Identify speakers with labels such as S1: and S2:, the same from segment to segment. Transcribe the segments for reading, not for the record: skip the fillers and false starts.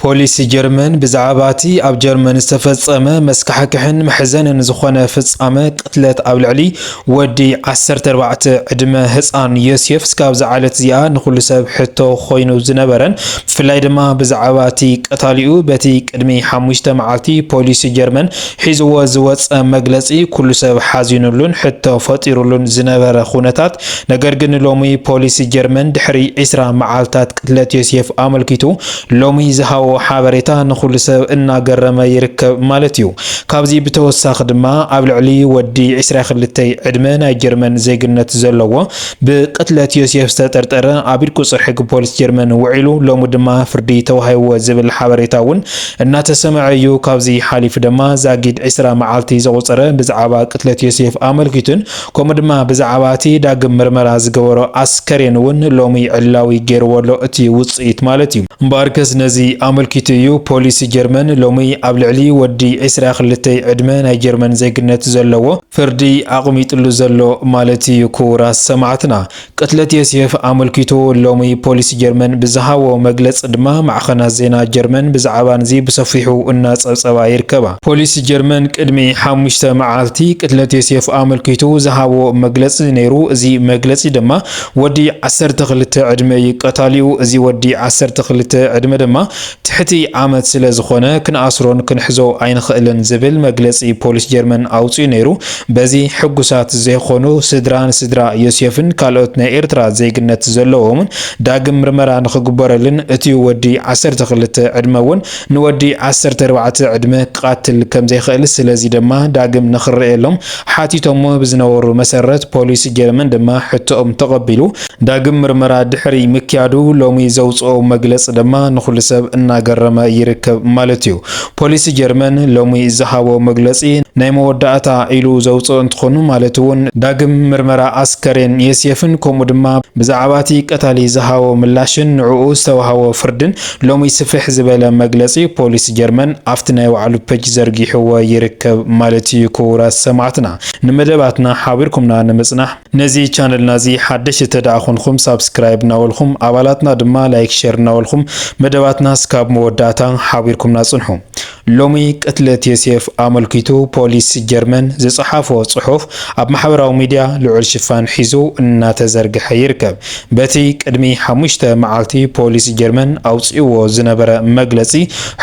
S1: ፖሊስ ጀርመን ብዛዕባቲ ኣብ ጀርመን ዝተፈጸመ መስካሕክሕን መሕዘንን ዝኾነ ፍጻመ ቅትለት ኣብ ልዕሊ ወዲ 14 ዕድመ ህፃን ዮሴፍ እስካብ ዝዓለት እዚኣ ንኹሉ ሰብ ሕቶ ኮይኑ ዝነበረን ብፍላይ ድማ ብዛዕባቲ ቀታሊኡ በቲ ቅድሚ 5 መዓልቲ ፖሊስ ጀርመን ሒዝዎ ዝወፀ መግለጺ ኩሉ ሰብ ሓዚኑሉን ሕቶ ፈጢሩሉን ዝነበረ ኩነታት ነገር ግን ሎሚ ፖሊስ ጀርመን ድሕሪ 20 መዓልታት ቅትለት ዮሴፍ ኣመልኪቱ ሎሚ ዝሃቦ ሓበሬታ ንኹሉ ሰብ እናገረመ ይርከብ ማለት እዩ። ካብዚ ብተወሳኺ ድማ ኣብ ልዕሊ ወዲ 22 ዕድመ ናይ ጀርመን ዜግነት ዘለዎ ብቅትለት ዮሴፍ ዝተጠርጠረ ኣብ ኢድ ቁፅር ሕጊ ፖሊስ ጀርመን ውዒሉ ሎሚ ድማ ፍርዲ ተዋሂብዎ ዝብል ሓበሬታ እውን እናተሰምዐ እዩ። ካብዚ ሓሊፉ ድማ ዛጊድ 20 መዓልቲ ዘቁፀረ ብዛዕባ ቅትለት ዮሴፍ ኣመልኪቱን ከምኡ ድማ ብዛዕባ እቲ ዳግም ምርመራ ዝገበሮ ኣስከሬን እውን ሎሚ ዕላዊ ገይርዎ ኣሎ እቲ ውፅኢት ማለት እዩ። እምበኣርከስ ነዚ ኣመልኪቱ እዩ ፖሊስ ጀርመን ሎሚ ኣብ ልዕሊ ወዲ 22 ዕድመ ናይ ጀርመን ዜግነት ዘለዎ ፍርዲ ኣቕሚጥሉ ዘሎ ማለት እዩ። ክቡራት ሰማዕትና ቅትለት ዮሴፍ ኣመልኪቱ ሎሚ ፖሊስ ጀርመን ብዝሃቦ መግለፂ ድማ ማዕኸናት ዜና ጀርመን ብዛዕባ ነዚ ብሰፊሑ እናፀብፀባ ይርከባ። ፖሊስ ጀርመን ቅድሚ 5 መዓልቲ ቅትለት ዮሴፍ ኣመልኪቱ ዝሃቦ መግለፂ ነይሩ። እዚ መግለፂ ድማ ወዲ 12 ዕድመ ቀታሊኡ እዚ ወዲ 12 ዕድመ ድማ ትሕቲ ዓመት ስለ ዝኾነ ክንኣስሮን ክንሕዞ ኣይንኽእልን ዝብል መግለፂ ፖሊስ ጀርመን ኣውፅኡ ነይሩ። በዚ ሕጉሳት ዘይኾኑ ስድራን ስድራ ዮሴፍን ካልኦት ናይ ኤርትራ ዜግነት ዘለዎምን ዳግም ምርመራ ንኽግበረልን እቲ ወዲ 12 ዕድመ እውን ንወዲ 14 ዕድመ ክቃትል ከም ዘይኽእል ስለዚ ድማ ዳግም ንኽርኤሎም ሓቲቶሞ ብዝነበሩ መሰረት ፖሊስ ጀርመን ድማ ሕቶኦም ተቐቢሉ ዳግም ምርመራ ድሕሪ ምክያዱ ሎሚ ዘውፅኦ መግለፂ ድማ ንኹሉ ሰብ እናገረመ ይርከብ ማለት እዩ። ፖሊስ ጀርመን ሎሚ ዝሃቦ መግለፂ ናይ መወዳእታ ኢሉ ዘውፅኦ እንትኾኑ ማለት እውን ዳግም ምርመራ ኣስከሬን ዮሴፍን ከምኡ ድማ ብዛዕባ እቲ ቀታሊ ዝሃቦ ምላሽን ንዕኡ ዝተዋሃቦ ፍርድን ሎሚ ስፍሕ ዝበለ መግለፂ ፖሊስ ጀርመን ኣብቲ ናይ ባዕሉ ፔጅ ዘርጊሕዎ ይርከብ ማለት እዩ። ክቡራት ሰማዕትና ንመደባትና ሓቢርኩምና ንምጽናሕ ነዚ ቻነልና እዚ ሓድሽ ተዳእኹንኩም ሳብስክራይብ ናወልኩም ኣባላትና ድማ ላይክ ሼር ናወልኩም መደባትና እስካብ መወዳእታ ሓቢርኩምና ጽንሑ። ሎሚ ቅትለት ዮሴፍ ኣመልኪቱ ፖሊስ ጀርመን ዝጽሓፎ ጽሑፍ ኣብ ማሕበራዊ ሚድያ ልዑል ሽፋን ሒዙ እናተዘርግሐ ይርከብ። በቲ ቅድሚ 5 መዓልቲ ፖሊስ ጀርመን ኣውፅእዎ ዝነበረ መግለፂ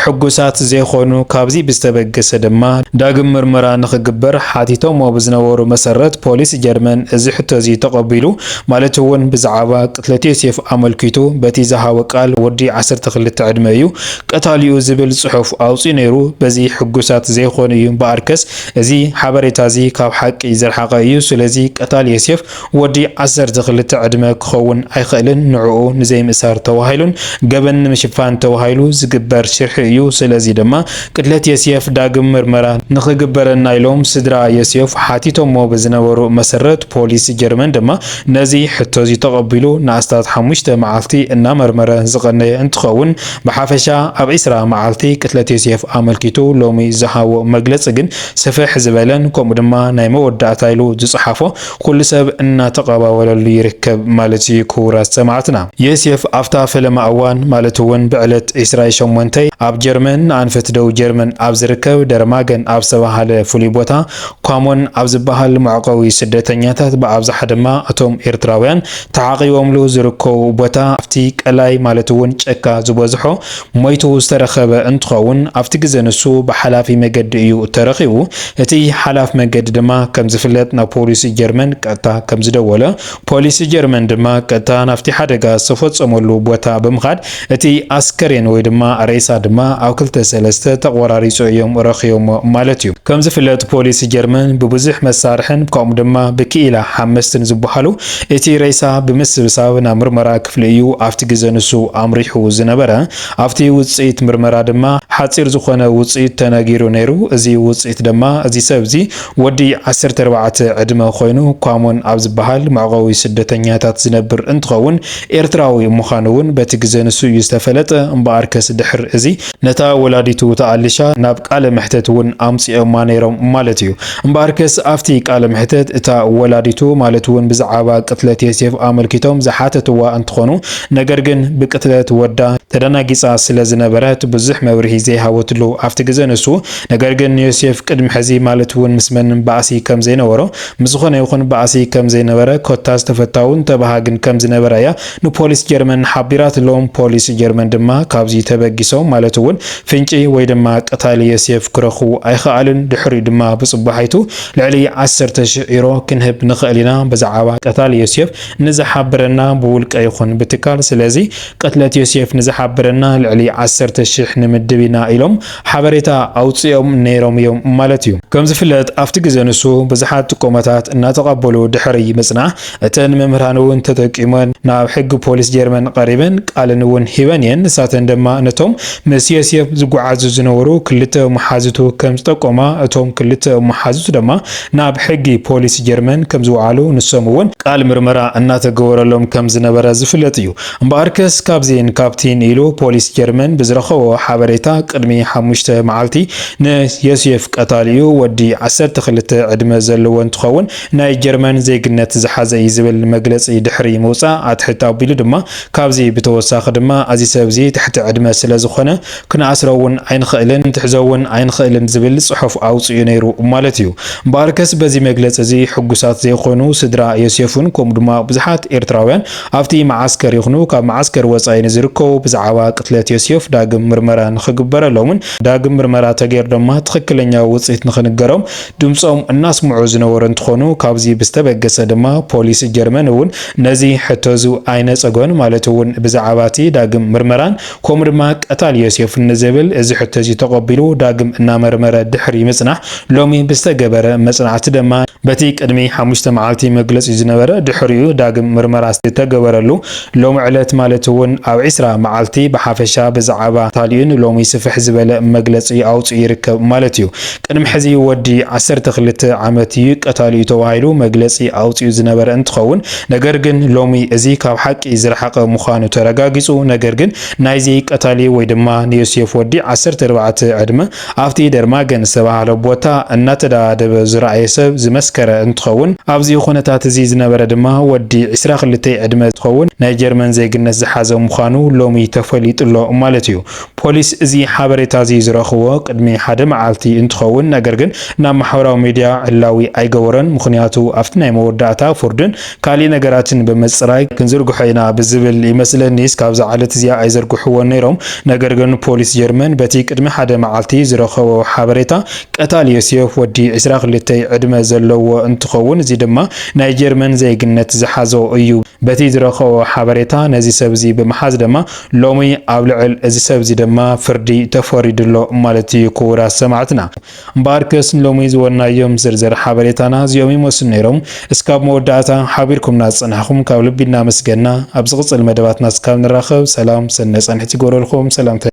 S1: ሕጉሳት ዘይኾኑ ካብዚ ብዝተበገሰ ድማ ዳግም ምርመራ ንኽግበር ሓቲቶሞ ብዝነበሩ መሰረት ፖሊስ ጀርመን እዚ ሕቶ እዚ ተቐቢሉ ማለት እውን ብዛዕባ ቅትለት ዮሴፍ ኣመልኪቱ በቲ ዝሃቦ ቃል ወዲ 12 ዕድመ እዩ ቀታሊኡ ዝብል ጽሑፍ ኣውፅኡ ነይሩ። በዚ ሕጉሳት ዘይኾኑ እዩ እምበኣርከስ እዚ ሓበሬታ እዚ ካብ ሓቂ ዝረሓቐ እዩ። ስለዚ ቀታሊ ዮሴፍ ወዲ 12 ዕድመ ክኸውን ኣይኽእልን ንዕኡ ንዘይምእሳር ተባሂሉን ገበን ንምሽፋን ተባሂሉ ዝግበር ሽርሒ እዩ። ስለዚ ድማ ቅትለት ዮሴፍ ዳግም ምርመራ ንኽግበረና ኢሎም ስድራ ዮሴፍ ሓቲቶሞ ብዝነበሩ መሰረት ፖሊስ ጀርመን ድማ ነዚ ሕቶ እዚ ተቐቢሉ ንኣስታት 5 መዓልቲ እናመርመረ ዝቐነየ እንትኸውን ብሓፈሻ ኣብ 20 መዓልቲ ቅትለት ዮሴፍ ኣመልኪቱ ሎሚ ዝሃቦ መግለፂ ግን ስፍሕ ዝበለን ከምኡ ድማ ናይ መወዳእታ ኢሉ ዝጽሓፎ ኩሉ ሰብ እናተቐባበለሉ ይርከብ ማለት እዩ። ክቡራት ሰማዕትና ዮሴፍ ኣብታ ፈለማ እዋን ማለት እውን ብዕለት 28 ኣብ ጀርመን ንኣንፈት ደው ጀርመን ኣብ ዝርከብ ደርማገን ኣብ ዝተባሃለ ፍሉይ ቦታ ኳሞን ኣብ ዝበሃል መዕቆዊ ስደተኛታት ብኣብዝሓ ድማ እቶም ኤርትራውያን ተዓቂቦምሉ ዝርከቡ ቦታ ኣብቲ ቀላይ ማለት እውን ጨካ ዝበዝሖ ሞይቱ ዝተረኸበ እንትኸውን ኣብቲ ግዜ ንሱ ብሓላፊ መገዲ እዩ ተረኺቡ። እቲ ሓላፍ መገዲ ድማ ከም ዝፍለጥ ናብ ፖሊስ ጀርመን ቀጥታ ከም ዝደወለ ፖሊስ ጀርመን ድማ ቀጥታ ናብቲ ሓደጋ ዝተፈጸመሉ ቦታ ብምኻድ እቲ ኣስከሬን ወይ ድማ ሬሳ ድማ ኣብ 2-3 ተቆራሪጹ እዮም ረኺቦም ማለት እዩ። ከም ዝፍለጥ ፖሊስ ጀርመን ብብዙሕ መሳርሕን ከምኡ ድማ ብክኢላ 5 ዝበሃሉ እቲ ሬሳ ብምስብሳብ ናብ ምርመራ ክፍሊ እዩ ኣብቲ ግዜ ንሱ ኣምሪሑ ዝነበረ። ኣብቲ ውፅኢት ምርመራ ድማ ሓፂር ዝኾነ ዝኾነ ውጽኢት ተነጊሩ ነይሩ እዚ ውጽኢት ድማ እዚ ሰብ እዚ ወዲ 14 ዕድመ ኮይኑ ኳሞን ኣብ ዝበሃል መዕቆዊ ስደተኛታት ዝነብር እንትኸውን ኤርትራዊ ምዃኑ እውን በቲ ግዜ ንሱ እዩ ዝተፈለጠ እምበኣር ከስ ድሕር እዚ ነታ ወላዲቱ ተኣሊሻ ናብ ቃለ መሕተት እውን ኣምፂኦማ ነይሮም ማለት እዩ እምበኣር ከስ ኣብቲ ቃለ መሕተት እታ ወላዲቱ ማለት እውን ብዛዕባ ቅትለት ዮሴፍ ኣመልኪቶም ዝሓተትዋ እንትኾኑ ነገር ግን ብቅትለት ወዳ ተደናጊፃ ስለ ዝነበረት ብዙሕ መብርሂ ዘይሃወትሉ ኣብቲ ግዜ ንሱ ነገር ግን ዮሴፍ ቅድሚ ሕዚ ማለት እውን ምስ መን ባእሲ ከም ዘይነበሮ ምዝኾነ ይኹን ባእሲ ከም ዘይነበረ ኮታስ ተፈታውን ተባሃግን ከም ዝነበረ እያ ንፖሊስ ጀርመን ሓቢራትሎም ፖሊስ ጀርመን ድማ ካብዚ ተበጊሶም ማለት እውን ፍንጪ ወይ ድማ ቀታሊ ዮሴፍ ክረኽቡ ኣይከኣልን ድሕሪ ድማ ብጽባሒቱ ልዕሊ 10,000 ዩሮ ክንህብ ንኽእል ኢና ብዛዕባ ቀታሊ ዮሴፍ ንዝሓብረና ብውልቀ ይኹን ብትካል ስለዚ ቅትለት ዮሴፍ ንዝሓብረና ልዕሊ 10,000 ንምድብ ኢና ኢሎም ሓበሬታ ኣውፅኦም ነይሮም እዮም ማለት እዩ ከም ዝፍለጥ ኣብቲ ግዜ ንሱ ብዙሓት ጥቆማታት እናተቐበሉ ድሕሪ ምጽናዕ እተን መምህራን እውን ተጠቂመን ናብ ሕጊ ፖሊስ ጀርመን ቀሪበን ቃልን እውን ሂበን እየን ንሳተን ድማ ነቶም ምስ ዮሴፍ ዝጓዓዙ ዝነበሩ ክልተ መሓዝቱ ከም ዝጠቆማ እቶም ክልተ መሓዝቱ ድማ ናብ ሕጊ ፖሊስ ጀርመን ከም ዝወዓሉ ንሶም እውን ቃል ምርመራ እናተገበረሎም ከም ዝነበረ ዝፍለጥ እዩ እምበኣር ከስ ካብዚን ካብቲን ኢሉ ፖሊስ ጀርመን ብዝረኸቦ ሓበሬታ ቅድሚ 5 መዓልቲ ንዮሴፍ ቀታሊኡ ወዲ 12 ዕድመ ዘለዎ እንትኸውን ናይ ጀርመን ዜግነት ዝሓዘ እዩ ዝብል መግለፂ ድሕሪ ምውፃእ ኣትሕት ኣቢሉ ድማ ካብዚ ብተወሳኺ ድማ እዚ ሰብ እዚ ትሕቲ ዕድመ ስለ ዝኾነ ክነኣስሮ እውን ኣይንኽእልን ትሕዞ እውን ኣይንኽእልን ዝብል ጽሑፍ ኣውፅኡ ነይሩ ማለት እዩ እምበኣር ከስ በዚ መግለፂ እዚ ሕጉሳት ዘይኮኑ ስድራ ዮሴፍን ከምኡ ድማ ብዙሓት ኤርትራውያን ኣብቲ መዓስከር ይኹኑ ካብ መዓስከር ወፃኢ ዝርከቡ ብዛዕባ ቅትለት ዮሴፍ ዳግም ምርመራ ንኽግበረሎምን ዳግም ምርመራ ተገይሩ ድማ ትክክለኛ ውጽኢት ንኽንገሮም ድምፆም እናስምዑ ዝነበሩ እንትኾኑ ካብዚ ብዝተበገሰ ድማ ፖሊስ ጀርመን እውን ነዚ ሕቶዙ ኣይነፀጎን ማለት እውን ብዛዕባ እቲ ዳግም ምርመራን ከምኡ ድማ ቀታሊ ዮሴፍ ንዝብል እዚ ሕቶዚ ተቐቢሉ ዳግም እናመርመረ ድሕሪ ምጽናሕ ሎሚ ብዝተገበረ መጽናዕቲ ድማ በቲ ቅድሚ 5 መዓልቲ መግለፂ ዝነበረ ድሕሪኡ ዳግም ምርመራ ዝተገበረሉ ሎሚ ዕለት ማለት እውን ኣብ 20 መዓልቲ ብሓፈሻ ብዛዕባ ታሊኡን ሎሚ ስፍሕ ዝበለ መግለፂ ኣውፅኡ ይርከብ ማለት እዩ ቅድሚ ሕዚ ወዲ 12 ዓመት እዩ ቀታሊኡ ተባሂሉ መግለፂ ኣውፅኡ ዝነበረ እንትኸውን ነገር ግን ሎሚ እዚ ካብ ሓቂ ዝረሓቐ ምዃኑ ተረጋጊፁ ነገር ግን ናይዚ ቀታሊ ወይ ድማ ንዮሴፍ ወዲ 14 ዕድመ ኣብቲ ደርማገን ዝተባሃለ ቦታ እናተዳደበ ዝረኣየ ሰብ ዝመስከረ እንትኸውን ኣብዚ ኩነታት እዚ ዝነበረ ድማ ወዲ 22 ዕድመ እንትኸውን ናይ ጀርመን ዜግነት ዝሓዘ ምዃኑ ሎሚ ተፈሊጡሎ ማለት እዩ ፖሊስ እዚ ሓበሬታ እዚ ዝረኽቦ ቅድሚ 1 መዓልቲ እንትኸውን ነገር ግን ናብ ማሕበራዊ ሚድያ ዕላዊ ኣይገበረን ምክንያቱ ኣብቲ ናይ መወዳእታ ፍርድን ካሊእ ነገራትን ብምፅራይ ክንዝርግሖ ኢና ብዝብል ይመስለኒ ካብዛ ዓለት እዚኣ ኣይዘርግሕዎን ነይሮም ነገር ግን ፖሊስ ጀርመን በቲ ቅድሚ 1 መዓልቲ ዝረኸቦ ሓበሬታ ቀታሊ ዮሴፍ ወዲ 22 ዕድመ ዘለዎ እንትኸውን እዚ ድማ ናይ ጀርመን ዜግነት ዝሓዞ እዩ በቲ ዝረኸቦ ሓበሬታ ነዚ ሰብ እዚ ብምሓዝ ድማ ሎሚ ኣብ ልዕል እዚ ሰብ እዚ ድማ ፍርዲ ተፈሪድሎ ማለት እዩ ክቡራት ሰማዕትና እምበኣር ከስ ሎሚ ዝወናዮም ዝርዝር ሓበሬታና እዚኦም ይመስሉ ነይሮም እስካብ መወዳእታ ሓቢርኩምና ዝፀናሕኩም ካብ ልቢ እናመስገና ኣብ ዝቕፅል መደባትና እስካብ ንራኸብ ሰላም ሰነ ፀንሕቲ ይገብረልኩም ሰላምታ